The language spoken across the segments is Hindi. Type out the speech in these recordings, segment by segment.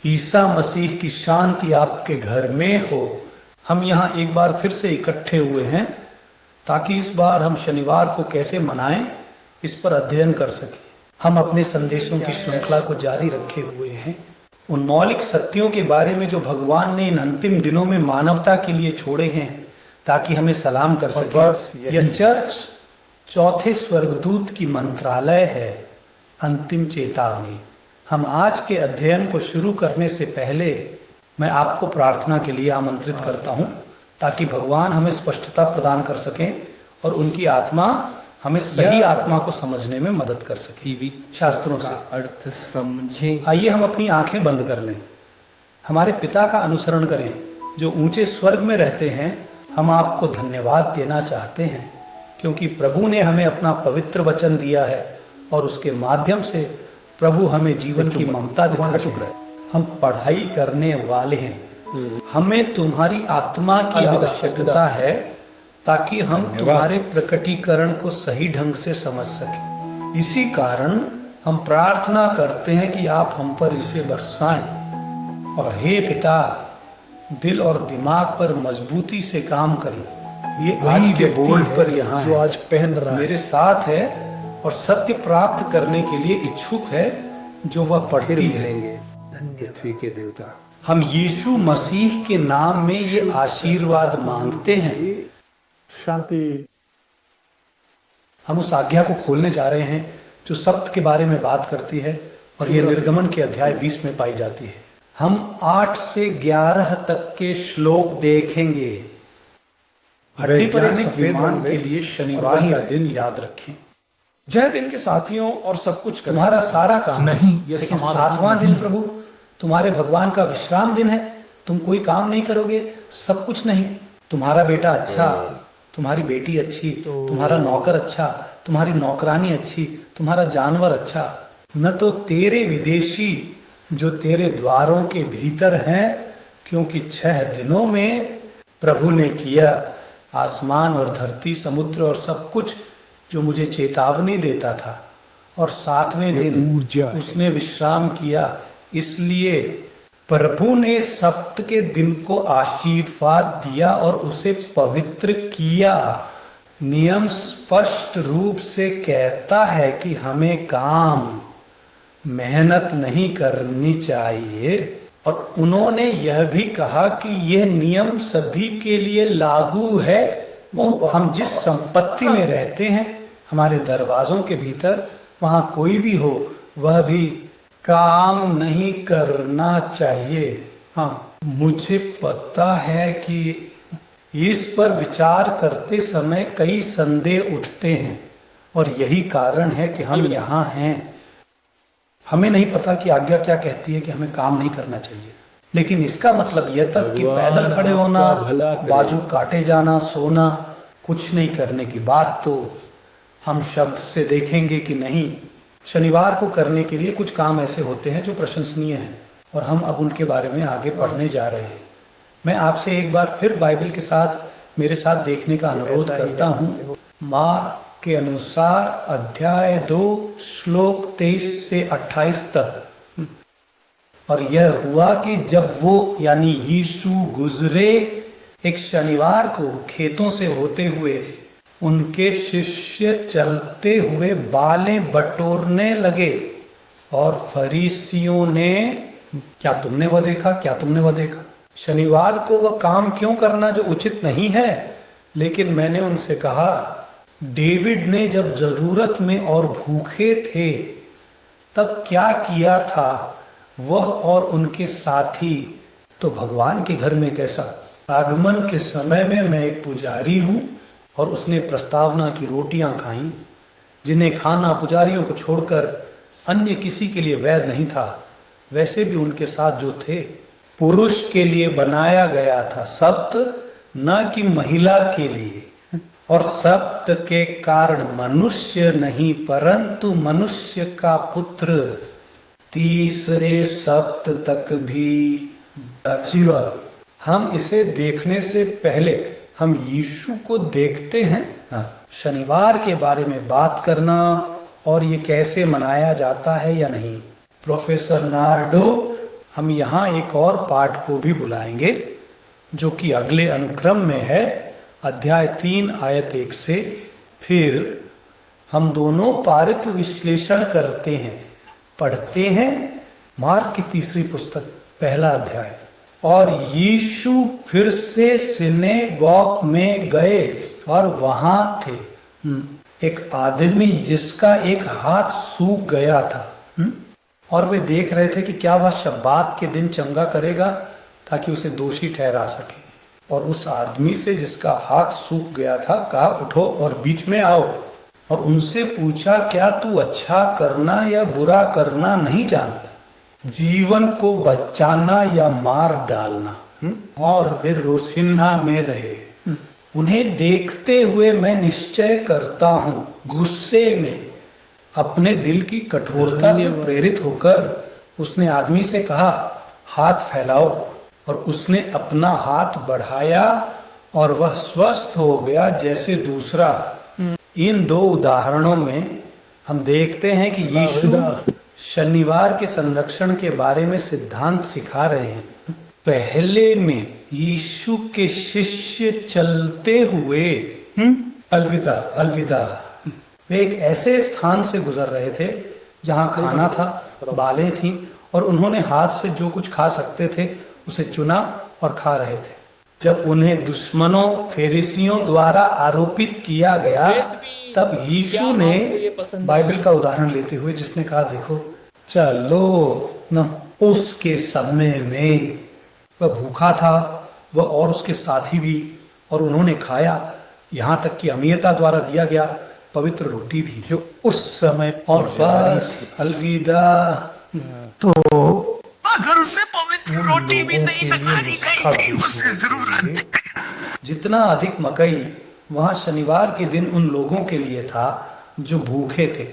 ईसा मसीह की शांति आपके घर में हो। हम यहाँ एक बार फिर से इकट्ठे हुए हैं ताकि इस बार हम शनिवार को कैसे मनाएं इस पर अध्ययन कर सकें। हम अपने संदेशों की श्रृंखला को जारी रखे हुए हैं, उन मौलिक सत्यों के बारे में जो भगवान ने इन अंतिम दिनों में मानवता के लिए छोड़े हैं ताकि हमें सलाम कर सके। यह चर्च चौथे स्वर्गदूत की मंत्रालय है, अंतिम चेतावनी। हम आज के अध्ययन को शुरू करने से पहले मैं आपको प्रार्थना के लिए आमंत्रित करता हूं ताकि भगवान हमें स्पष्टता प्रदान कर सकें और उनकी आत्मा हमें सही आत्मा को समझने में मदद कर सके, शास्त्रों से अर्थ समझें। आइए हम अपनी आंखें बंद कर लें, हमारे पिता का अनुसरण करें जो ऊंचे स्वर्ग में रहते हैं। हम आपको धन्यवाद देना चाहते हैं क्योंकि प्रभु ने हमें अपना पवित्र वचन दिया है और उसके माध्यम से प्रभु हमें जीवन की ममता दिखाती है। हम पढ़ाई करने वाले हैं, हमें तुम्हारी आत्मा की आवश्यकता है ताकि हम तुम्हारे प्रकटीकरण को सही ढंग से समझ सकें। इसी कारण हम प्रार्थना करते हैं कि आप हम पर इसे बरसाएं। और हे पिता, दिल और दिमाग पर मजबूती से काम करें। ये आज के बोर्ड पर यहाँ जो आज पहन रहा मेरे साथ है और सत्य प्राप्त करने के लिए इच्छुक है जो वह पढ़ती है। पृथ्वी के देवता, हम यीशु मसीह के नाम में ये आशीर्वाद मांगते हैं। शांति। हम उस आज्ञा को खोलने जा रहे हैं जो सत्य के बारे में बात करती है और ये निर्गमन के अध्याय 20 में पाई जाती है। हम 8 से 11 तक के श्लोक देखेंगे। हड्डी पर एक सफेद रंग के लिए शनिवार का दिन याद रखें। जय दिन के साथियों और सब कुछ तुम्हारा सारा काम नहीं, ये लेकिन 7वां दिन प्रभु तुम्हारे भगवान का विश्राम दिन है। तुम कोई काम नहीं करोगे, सब कुछ नहीं। तुम्हारा बेटा अच्छा, तुम्हारी बेटी अच्छी, तुम्हारा नौकर अच्छा, तुम्हारी नौकरानी अच्छी, तुम्हारा जानवर अच्छा, न तो तेरे विदेशी जो तेरे द्वारों के भीतर हैं, क्योंकि 6 दिनों में प्रभु ने किया आसमान और धरती, समुद्र और सब कुछ जो मुझे चेतावनी देता था, और 7वें दिन उसने विश्राम किया। इसलिए प्रभु ने सप्त के दिन को आशीर्वाद दिया और उसे पवित्र किया। नियम स्पष्ट रूप से कहता है कि हमें काम, मेहनत नहीं करनी चाहिए। और उन्होंने यह भी कहा कि यह नियम सभी के लिए लागू है। हम जिस संपत्ति में रहते हैं, हमारे दरवाजों के भीतर, वहां कोई भी हो, वह भी काम नहीं करना चाहिए। हाँ, मुझे पता है कि इस पर विचार करते समय कई संदेह उठते हैं और यही कारण है कि हम यहाँ हैं। हमें नहीं पता कि आज्ञा क्या कहती है कि हमें काम नहीं करना चाहिए, लेकिन इसका मतलब यह तक कि पैदल खड़े होना, बाजू काटे जाना, सोना, कुछ नहीं करने की बात तो हम शब्द से देखेंगे कि नहीं। शनिवार को करने के लिए कुछ काम ऐसे होते हैं जो प्रशंसनीय हैं और हम अब उनके बारे में आगे पढ़ने जा रहे हैं। मैं आपसे एक बार फिर बाइबल के साथ मेरे साथ देखने का अनुरोध करता हूँ। मार्क के अनुसार अध्याय 2 श्लोक 23 से 28 तक। और यह हुआ कि जब वो यानी यीशु गुजरे एक शनिवार को खेतों से होते हुए, उनके शिष्य चलते हुए बालें बटोरने लगे और फरीसियों ने, क्या तुमने वह देखा, क्या तुमने वह देखा। शनिवार को वह काम क्यों करना जो उचित नहीं है। लेकिन मैंने उनसे कहा, डेविड ने जब जरूरत में और भूखे थे तब क्या किया था वह और उनके साथी, तो भगवान के घर में कैसा। आगमन के समय में मैं एक पुजारी हूं और उसने प्रस्तावना की रोटियां खाईं, जिन्हें खाना पुजारियों को छोड़कर अन्य किसी के लिए वैध नहीं था। वैसे भी उनके साथ जो थे पुरुष के लिए बनाया गया था सप्त, न कि महिला के लिए। और सप्त के कारण मनुष्य नहीं परंतु मनुष्य का पुत्र 3रे सप्त तक भी। हम इसे देखने से पहले हम यीशु को देखते हैं। शनिवार के बारे में बात करना और ये कैसे मनाया जाता है या नहीं। प्रोफेसर नार्डो हम यहाँ एक और पाठ को भी बुलाएंगे जो कि अगले अनुक्रम में है, अध्याय 3 आयत 1 से। फिर हम दोनों पारित विश्लेषण करते हैं, पढ़ते हैं मार्क की 3री पुस्तक 1 अध्याय। और यीशु फिर से सिनेगोग में गए और वहां थे एक आदमी जिसका एक हाथ सूख गया था। और वे देख रहे थे कि क्या वह शब्बात के दिन चंगा करेगा ताकि उसे दोषी ठहरा सके। और उस आदमी से जिसका हाथ सूख गया था कहा, उठो और बीच में आओ। और उनसे पूछा, क्या तू अच्छा करना या बुरा करना नहीं जानता, जीवन को बचाना या मार डालना? और वे रोसिन्हा में रहे। उन्हें देखते हुए मैं निश्चय करता हूँ, गुस्से में अपने दिल की कठोरता से प्रेरित होकर उसने आदमी से कहा, हाथ फैलाओ। और उसने अपना हाथ बढ़ाया और वह स्वस्थ हो गया जैसे दूसरा। इन 2 उदाहरणों में हम देखते हैं कि यीशु शनिवार के संरक्षण के बारे में सिद्धांत सिखा रहे हैं। पहले में यीशु के शिष्य चलते हुए अलविदा अलविदा, वे एक ऐसे स्थान से गुजर रहे थे जहां खाना था, बालें थीं, और उन्होंने हाथ से जो कुछ खा सकते थे उसे चुना और खा रहे थे। जब उन्हें दुश्मनों फरीसियों द्वारा आरोपित किया गया, तब यीशु ने बाइबल का उदाहरण लेते हुए जिसने कहा, देखो चलो न, उसके समय में वह भूखा था, वह और उसके साथी भी, और उन्होंने खाया, यहाँ तक कि अमीयता द्वारा दिया गया पवित्र रोटी भी जो उस समय। और बस अलविदा। तो अगर उससे पवित्र रोटी भी नहीं लगानी गई थी, उससे जरूरत। जितना अधिक मकई वहां शनिवार के दिन उन लोगों के लिए था जो भूखे थे।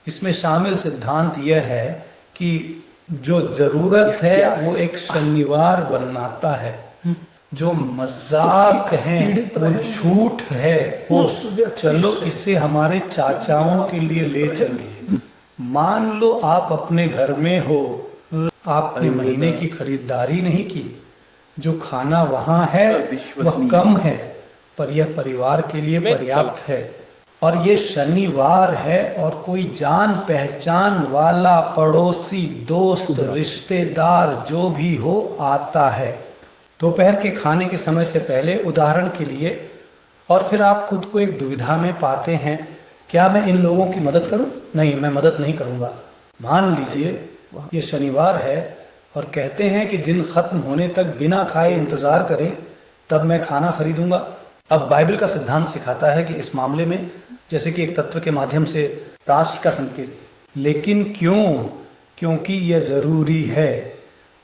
इसमें शामिल सिद्धांत यह है कि जो जरूरत है वो एक शनिवार बनाता है, जो मजाक है वो झूठ है, वो चलो इसे हमारे चाचाओं के लिए ले चलिए। मान लो आप अपने घर में हो, आपने महीने की खरीदारी नहीं की, जो खाना वहां है वह कम है पर यह परिवार के लिए पर्याप्त है। और ये शनिवार है और कोई जान पहचान वाला पड़ोसी, दोस्त, रिश्तेदार जो भी हो आता है दोपहर के खाने के समय से पहले, उदाहरण के लिए। और फिर आप खुद को एक दुविधा में पाते हैं, क्या मैं इन लोगों की मदद करूं? नहीं, मैं मदद नहीं करूंगा। मान लीजिए ये शनिवार है और कहते हैं कि दिन खत्म होने तक बिना खाए इंतजार करें, तब मैं खाना खरीदूंगा। अब बाइबल का सिद्धांत सिखाता है कि इस मामले में जैसे कि एक तत्व के माध्यम से राशि का संकेत, लेकिन क्यों? क्योंकि यह जरूरी है।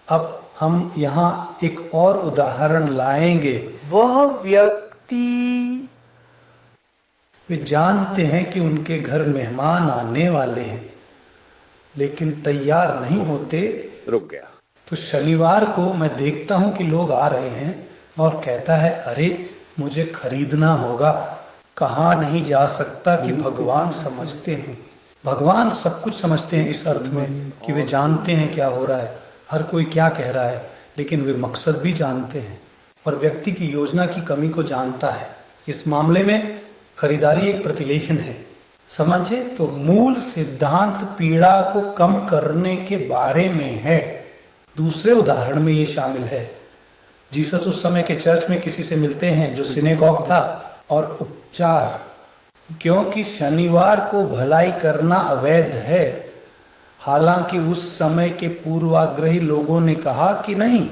अब हम यहाँ एक और उदाहरण लाएंगे। वह व्यक्ति, वे जानते हैं कि उनके घर मेहमान आने वाले हैं लेकिन तैयार नहीं होते, रुक गया। तो शनिवार को मैं देखता हूं कि लोग आ रहे हैं और कहता है, अरे मुझे खरीदना होगा। कहा नहीं जा सकता कि भगवान समझते हैं। भगवान सब कुछ समझते हैं इस अर्थ में कि वे जानते हैं क्या हो रहा है, हर कोई क्या कह रहा है, लेकिन वे मकसद भी जानते हैं और व्यक्ति की योजना की कमी को जानता है। इस मामले में खरीदारी एक प्रतिलेखन है, समझे? तो मूल सिद्धांत पीड़ा को कम करने के बारे में है। दूसरे उदाहरण में ये शामिल है। जीसस उस समय के चर्च में किसी से मिलते हैं जो सिनेगॉग था, और उपचार, क्योंकि शनिवार को भलाई करना अवैध है। हालांकि उस समय के पूर्वाग्रही लोगों ने कहा कि नहीं।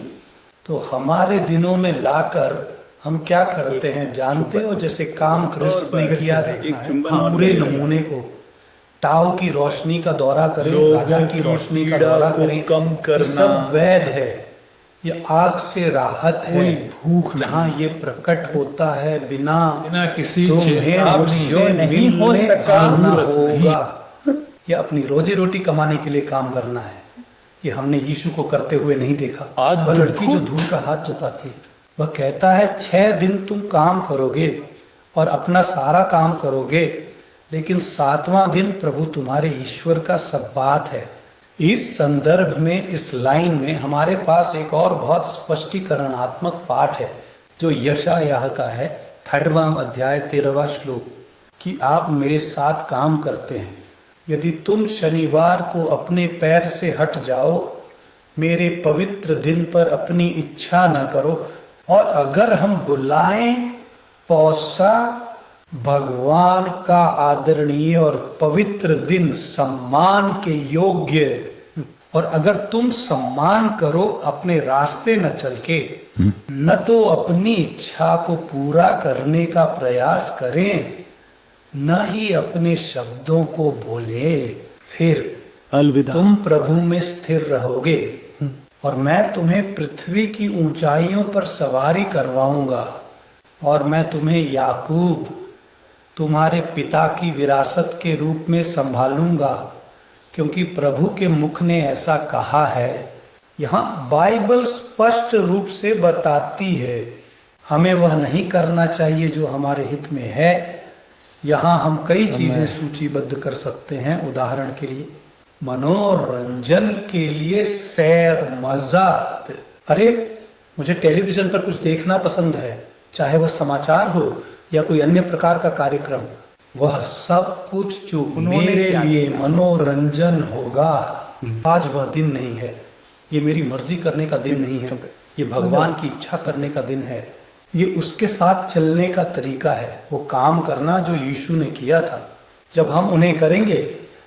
तो हमारे दिनों में लाकर हम क्या करते हैं जानते हो? जैसे काम क्रिस्त ने किया था, पूरे नमूने को, टाव की रोशनी का दौरा करें, राजा की रोशनी का दौरा करें, कम करना, सब वैध है। ये आग से राहत है, भूख जहाँ ये प्रकट होता है बिना किसी तुम्हें मुझसे नहीं हो सकता होगा। ये अपनी रोजी रोटी कमाने के लिए काम करना है। ये हमने यीशु को करते हुए नहीं देखा। वह लड़की जो धूल का हाथ जताती, वह कहता है 6 दिन तुम काम करोगे और अपना सारा काम करोगे, लेकिन 7वां दिन प्रभु तुम्हारे ईश्वर का सब्बात है। इस संदर्भ में, इस लाइन में हमारे पास एक और बहुत स्पष्टीकरणात्मक पाठ है जो यशायाह का है, 3वां अध्याय 13वां श्लोक, कि आप मेरे साथ काम करते हैं। यदि तुम शनिवार को अपने पैर से हट जाओ, मेरे पवित्र दिन पर अपनी इच्छा न करो, और अगर हम बुलाएं पौसा, भगवान का आदरणीय और पवित्र दिन, सम्मान के योग्य, और अगर तुम सम्मान करो अपने रास्ते न चल के, न तो अपनी इच्छा को पूरा करने का प्रयास करें, न ही अपने शब्दों को बोले, फिर अलविदा। तुम प्रभु में स्थिर रहोगे और मैं तुम्हें पृथ्वी की ऊंचाइयों पर सवारी करवाऊंगा, और मैं तुम्हें याकूब, तुम्हारे पिता की विरासत के रूप में संभालूंगा, क्योंकि प्रभु के मुख ने ऐसा कहा है। यहाँ बाइबल स्पष्ट रूप से बताती है हमें वह नहीं करना चाहिए जो हमारे हित में है। यहाँ हम कई चीजें सूचीबद्ध कर सकते हैं। उदाहरण के लिए मनोरंजन के लिए सैर, मजा। अरे मुझे टेलीविजन पर कुछ देखना पसंद है, चाहे वह समाचार हो या कोई अन्य प्रकार का कार्यक्रम, वह सब कुछ जो मेरे लिए मनोरंजन होगा, आज वह दिन नहीं है। ये मेरी मर्जी करने का दिन नहीं है, ये भगवान की इच्छा करने का दिन है। ये उसके साथ चलने का तरीका है, वो काम करना जो यीशु ने किया था। जब हम उन्हें करेंगे,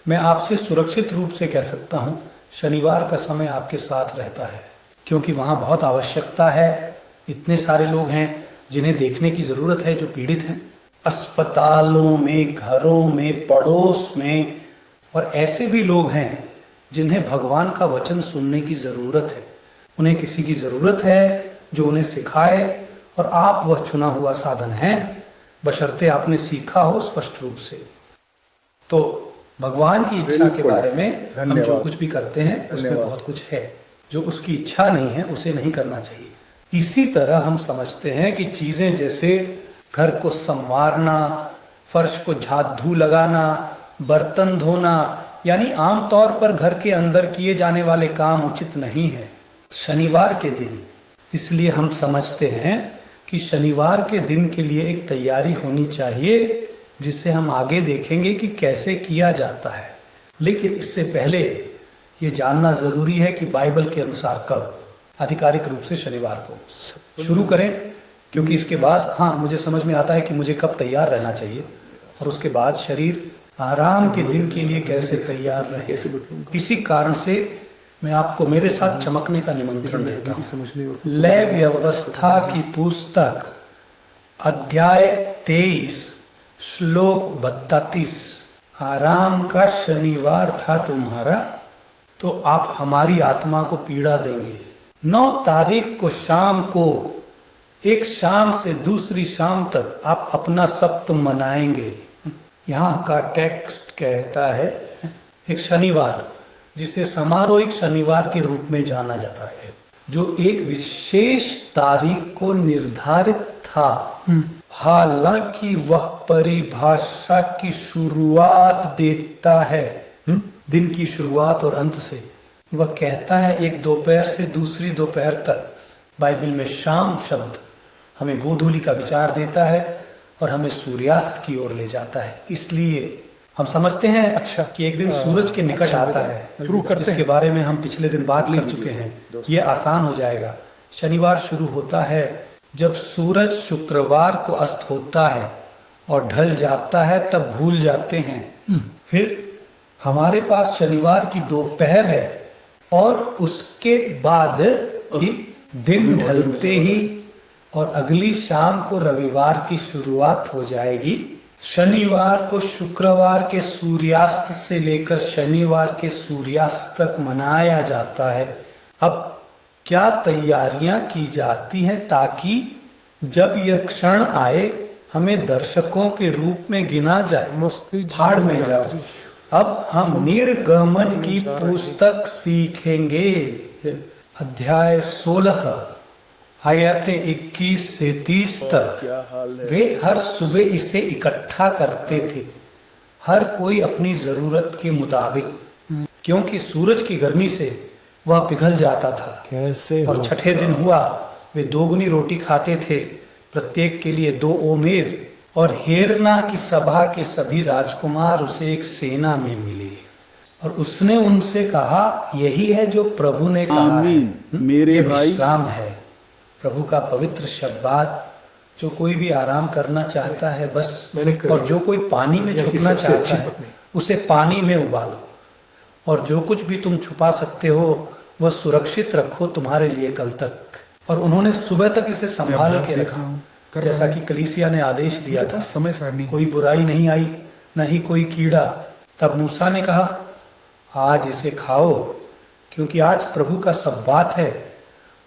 मैं आपसे सुरक्षित रूप से कह सकता हूँ, शनिवार का समय आपके साथ रहता है, क्योंकि वहां बहुत आवश्यकता है। इतने सारे लोग हैं जिन्हें देखने की जरूरत है, जो पीड़ित हैं, अस्पतालों में, घरों में, पड़ोस में, और ऐसे भी लोग हैं जिन्हें भगवान का वचन सुनने की जरूरत है। उन्हें किसी की जरूरत है जो उन्हें सिखाए, और आप वह चुना हुआ साधन हैं, बशर्ते आपने सीखा हो स्पष्ट रूप से। तो भगवान की इच्छा के बारे में हम जो कुछ भी करते हैं उसमें बहुत कुछ है। जो उसकी इच्छा नहीं है उसे नहीं करना चाहिए। इसी तरह हम समझते हैं कि चीजें जैसे घर को संवारना, फर्श को झाड़ू लगाना, बर्तन धोना, यानी आमतौर पर घर के अंदर किए जाने वाले काम उचित नहीं है शनिवार के दिन। इसलिए हम समझते हैं कि शनिवार के दिन के लिए एक तैयारी होनी चाहिए, जिसे हम आगे देखेंगे कि कैसे किया जाता है। लेकिन इससे पहले ये जानना जरूरी है कि बाइबल के अनुसार कब आधिकारिक रूप से शनिवार को शुरू करें, क्योंकि इसके बाद मुझे समझ में आता है कि मुझे कब तैयार रहना चाहिए, और उसके बाद शरीर आराम के दिन के लिए कैसे तैयार रहे। इसी कारण से मैं आपको मेरे साथ चमकने का निमंत्रण देता हूँ। लय व्यवस्था की पुस्तक अध्याय 23 श्लोक 32, आराम का शनिवार था तुम्हारा, तो आप हमारी आत्मा को पीड़ा देंगे। 9 तारीख को शाम को, एक शाम से दूसरी शाम तक आप अपना सप्त मनाएंगे। यहाँ का टेक्स्ट कहता है एक शनिवार, जिसे समारोहिक शनिवार के रूप में जाना जाता है, जो एक विशेष तारीख को निर्धारित था। हालांकि वह परिभाषा की शुरुआत देता है, दिन की शुरुआत और अंत से। वह कहता है एक दोपहर से दूसरी दोपहर तक। बाइबल में शाम शब्द हमें गोधूली का विचार देता है और हमें सूर्यास्त की ओर ले जाता है। इसलिए हम समझते हैं कि एक दिन सूरज के निकट आता है, जिसके बारे में हम पिछले दिन बात कर चुके हैं। ये आसान हो जाएगा। शनिवार शुरू होता है जब सूरज शुक्रवार को अस्त होता है और ढल जाता है, तब भूल जाते हैं। फिर हमारे पास शनिवार की दोपहर है, और उसके बाद दिन ढलते ही और अगली शाम को रविवार की शुरुआत हो जाएगी। शनिवार को शुक्रवार के सूर्यास्त से लेकर शनिवार के सूर्यास्त तक मनाया जाता है। अब क्या तैयारियां की जाती हैं ताकि जब यह क्षण आए हमें दर्शकों के रूप में गिना जाए? फाड़ में जाओ। अब हम निर्गमन की पुस्तक सीखेंगे, अध्याय 16 आयतें 21 से 30 तक। वे हर सुबह इसे इकट्ठा करते थे, हर कोई अपनी जरूरत के मुताबिक। क्योंकि सूरज की गर्मी से वह पिघल जाता था। कैसे और हो? छठे दिन हुआ, वे दोगुनी रोटी खाते थे, प्रत्येक के लिए 2 ओमेर। और हेरना की सभा के सभी राजकुमार उसे एक सेना में मिले, और उसने उनसे कहा, यही है जो प्रभु ने कहा है। मेरे ये भाई। विश्राम है, प्रभु का पवित्र शब्द। जो कोई भी आराम करना चाहता है बस, और जो कोई पानी में छुपना चाहता है उसे पानी में उबालो, और जो कुछ भी तुम छुपा सकते हो वह सुरक्षित रखो तुम्हारे लिए कल तक। और उन्होंने सुबह तक इसे संभाल के रखा, जैसा कि कलीसिया ने आदेश दिया था। समय सारणी कोई बुराई नहीं आई, न ही कोई कीड़ा। तब मूसा ने कहा, आज इसे खाओ, क्योंकि आज प्रभु का सब्बात है।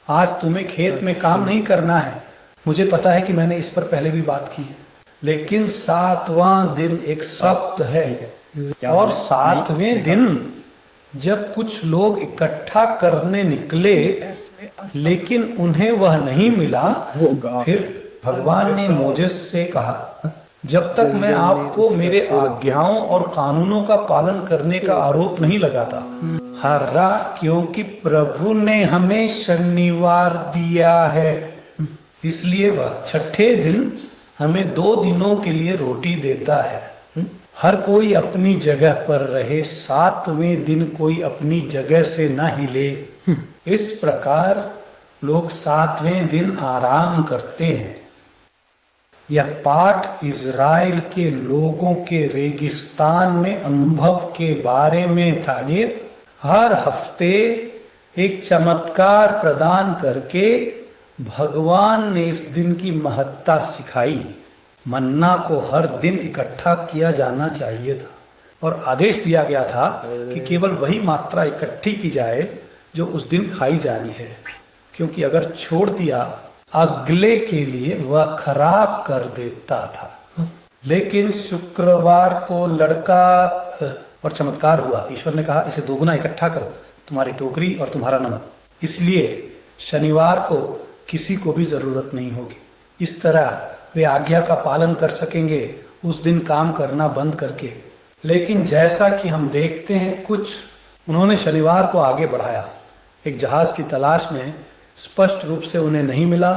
आज तुम्हें खेत में काम नहीं करना है। मुझे पता है कि मैंने इस पर पहले भी बात की है, लेकिन 7वां दिन एक सब्त है, और 7वें दिन जब कुछ लोग इकट्ठा करने निकले लेकिन उन्हें वह नहीं मिला, फिर भगवान ने मोजेस से कहा, जब तक मैं आपको मेरे आज्ञाओं और कानूनों का पालन करने का आरोप नहीं लगाता। हर्रा, क्योंकि प्रभु ने हमें शनिवार दिया है, इसलिए वह छठे दिन हमें 2 दिनों के लिए रोटी देता है। हर कोई अपनी जगह पर रहे, 7वें दिन कोई अपनी जगह से न हिले। इस प्रकार लोग 7वें दिन आराम करते हैं। यह पाठ इज़राइल के लोगों के रेगिस्तान में अनुभव के बारे में था। ये हर हफ्ते एक चमत्कार प्रदान करके भगवान ने इस दिन की महत्ता सिखाई। मन्ना को हर दिन इकट्ठा किया जाना चाहिए था, और आदेश दिया गया था कि केवल वही मात्रा इकट्ठी की जाए जो उस दिन खाई जानी है, क्योंकि अगर छोड़ दिया अगले के लिए वह खराब कर देता था। लेकिन शुक्रवार को लड़का और चमत्कार हुआ। ईश्वर ने कहा, इसे 2 गुना इकट्ठा करो, तुम्हारी टोकरी और तुम्हारा नमक। इसलिए शनिवार को किसी को भी जरूरत नहीं होगी। इस तरह वे आज्ञा का पालन कर सकेंगे, उस दिन काम करना बंद करके। लेकिन जैसा कि हम देखते हैं, कुछ उन्होंने शनिवार को आगे बढ़ाया। एक जहाज की तलाश में स्पष्ट रूप से उन्हें नहीं मिला,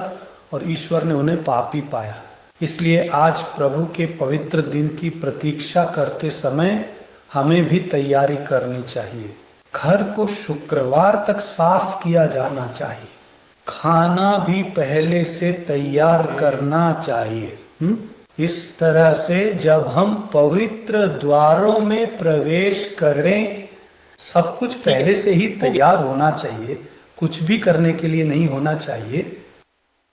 और ईश्वर ने उन्हें पापी पाया। इसलिए आज प्रभु के पवित्र दिन की प्रतीक्षा करते समय हमें भी तैयारी करनी चाहिए। घर को शुक्रवार तक साफ किया जाना चाहिए। खाना भी पहले से तैयार करना चाहिए। इस तरह से जब हम पवित्र द्वारों में प्रवेश करें, सब कुछ पहले से ही तैयार होना चाहिए, कुछ भी करने के लिए नहीं होना चाहिए।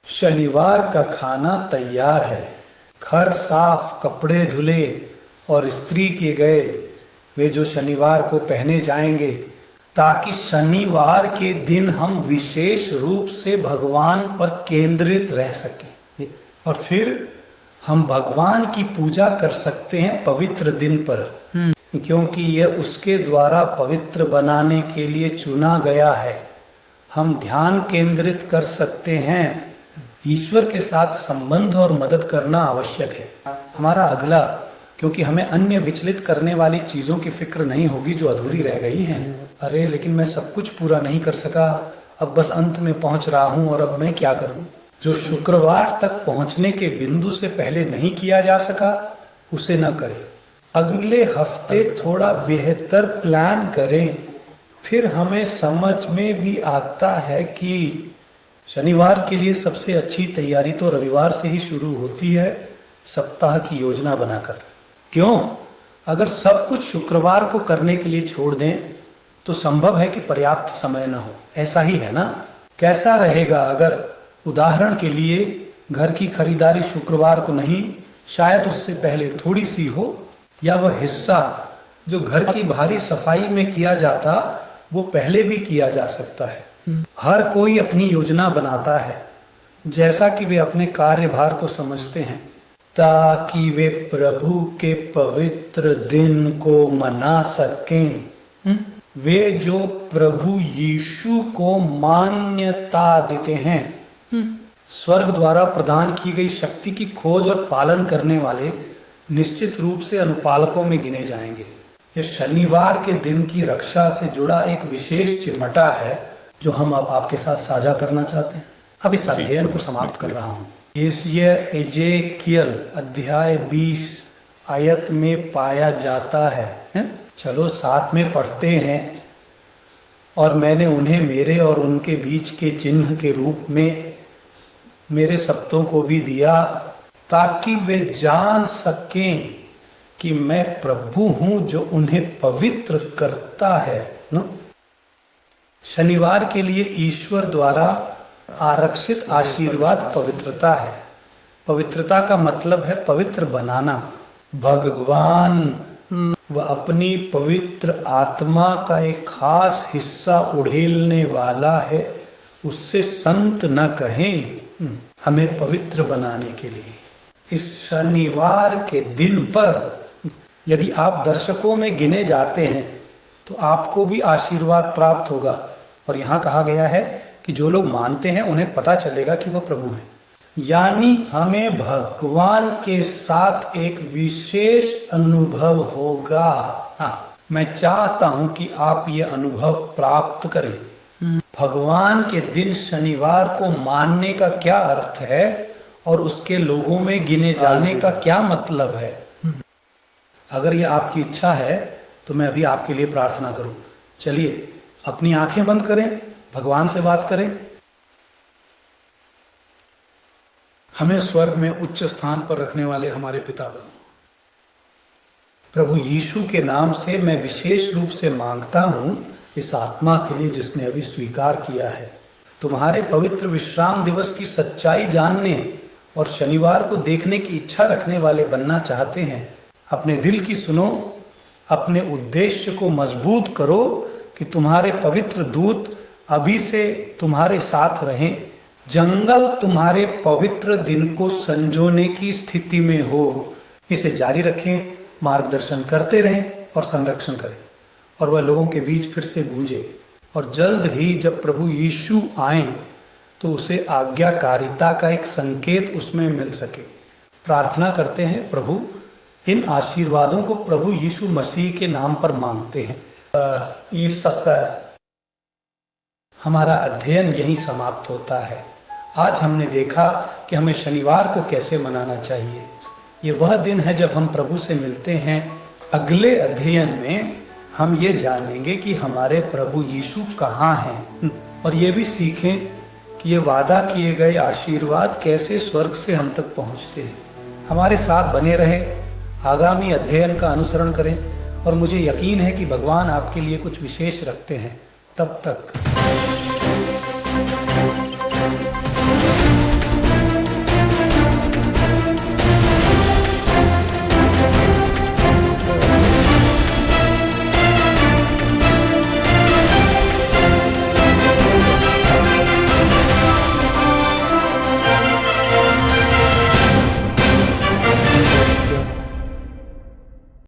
शनिवार का खाना तैयार है, घर साफ, कपड़े धुले और इस्त्री किए गए, वे जो शनिवार को पहने जाएंगे, ताकि शनिवार के दिन हम विशेष रूप से भगवान पर केंद्रित रह सकें, और फिर हम भगवान की पूजा कर सकते हैं पवित्र दिन पर, क्योंकि यह उसके द्वारा पवित्र बनाने के लिए चुना गया है। हम ध्यान केंद्रित कर सकते हैं। ईश्वर के साथ संबंध और मदद करना आवश्यक है। हमारा अगला, क्योंकि हमें अन्य विचलित करने वाली चीजों की फिक्र नहीं होगी जो अधूरी रह गई हैं। अरे लेकिन मैं सब कुछ पूरा नहीं कर सका, अब बस अंत में पहुंच रहा हूं, और अब मैं क्या करूं? जो शुक्रवार तक पहुंचने के बिंदु से पहले नहीं किया जा सका, उसे न करें। अगले हफ्ते थोड़ा बेहतर प्लान करें। फिर हमें समझ में भी आता है कि शनिवार के लिए सबसे अच्छी तैयारी तो रविवार से ही शुरू होती है, सप्ताह की योजना बनाकर। क्यों? अगर सब कुछ शुक्रवार को करने के लिए छोड़ दें तो संभव है कि पर्याप्त समय न हो। ऐसा ही है ना? कैसा रहेगा अगर उदाहरण के लिए घर की खरीदारी शुक्रवार को नहीं, शायद उससे पहले थोड़ी सी हो, या वह हिस्सा जो घर की भारी सफाई में किया जाता वो पहले भी किया जा सकता है। हर कोई अपनी योजना बनाता है, जैसा कि वे अपने कार्यभार को समझते हैं, ताकि वे प्रभु के पवित्र दिन को मना सकें। वे जो प्रभु यीशु को मान्यता देते हैं, स्वर्ग द्वारा प्रदान की गई शक्ति की खोज और पालन करने वाले निश्चित रूप से अनुपालकों में गिने जाएंगे। ये शनिवार के दिन की रक्षा से जुड़ा एक विशेष चिमटा है जो हम अब आपके साथ साझा करना चाहते हैं। अब इस अध्ययन को समाप्त कर रहा हूँ। ये एजेकियल अध्याय 20 आयत में पाया जाता है। चलो साथ में पढ़ते हैं। और मैंने उन्हें मेरे और उनके बीच के चिन्ह के रूप में मेरे शब्दों को भी दिया, ताकि वे जान सकें कि मैं प्रभु हूं जो उन्हें पवित्र करता है। शनिवार के लिए ईश्वर द्वारा आरक्षित आशीर्वाद पवित्रता है। पवित्रता का मतलब है पवित्र बनाना। भगवान वह अपनी पवित्र आत्मा का एक खास हिस्सा उड़ेलने वाला है। उससे संत न कहें, हमें पवित्र बनाने के लिए। इस शनिवार के दिन पर यदि आप दर्शकों में गिने जाते हैं तो आपको भी आशीर्वाद प्राप्त होगा। और यहाँ कहा गया है कि जो लोग मानते हैं उन्हें पता चलेगा कि वह प्रभु हैं। यानी हमें भगवान के साथ एक विशेष अनुभव होगा। हाँ, मैं चाहता हूं कि आप ये अनुभव प्राप्त करें। भगवान के दिन शनिवार को मानने का क्या अर्थ है और उसके लोगों में गिने जाने का क्या मतलब है। अगर ये आपकी इच्छा है तो मैं अभी आपके लिए प्रार्थना करूं। चलिए अपनी आंखें बंद करें, भगवान से बात करें। हमें स्वर्ग में उच्च स्थान पर रखने वाले हमारे पिता, प्रभु यीशु के नाम से मैं विशेष रूप से मांगता हूं इस आत्मा के लिए जिसने अभी स्वीकार किया है। तुम्हारे पवित्र विश्राम दिवस की सच्चाई जानने और शनिवार को देखने की इच्छा रखने वाले बनना चाहते हैं। अपने दिल की सुनो, अपने उद्देश्य को मजबूत करो कि तुम्हारे पवित्र दूत अभी से तुम्हारे साथ रहें। जंगल तुम्हारे पवित्र दिन को संजोने की स्थिति में हो। इसे जारी रखें, मार्गदर्शन करते रहें और संरक्षण करें, और वह लोगों के बीच फिर से गूंजे। और जल्द ही जब प्रभु यीशु आए तो उसे आज्ञाकारिता का एक संकेत उसमें मिल सके। प्रार्थना करते हैं प्रभु, इन आशीर्वादों को प्रभु यीशु मसीह के नाम पर मांगते हैं। हमारा अध्ययन यहीं समाप्त होता है। आज हमने देखा कि हमें शनिवार को कैसे मनाना चाहिए। ये वह दिन है जब हम प्रभु से मिलते हैं। अगले अध्ययन में हम ये जानेंगे कि हमारे प्रभु यीशु कहाँ हैं, और ये भी सीखें कि ये वादा किए गए आशीर्वाद कैसे स्वर्ग से हम तक पहुँचते हैं। हमारे साथ बने रहें, आगामी अध्ययन का अनुसरण करें, और मुझे यकीन है कि भगवान आपके लिए कुछ विशेष रखते हैं। तब तक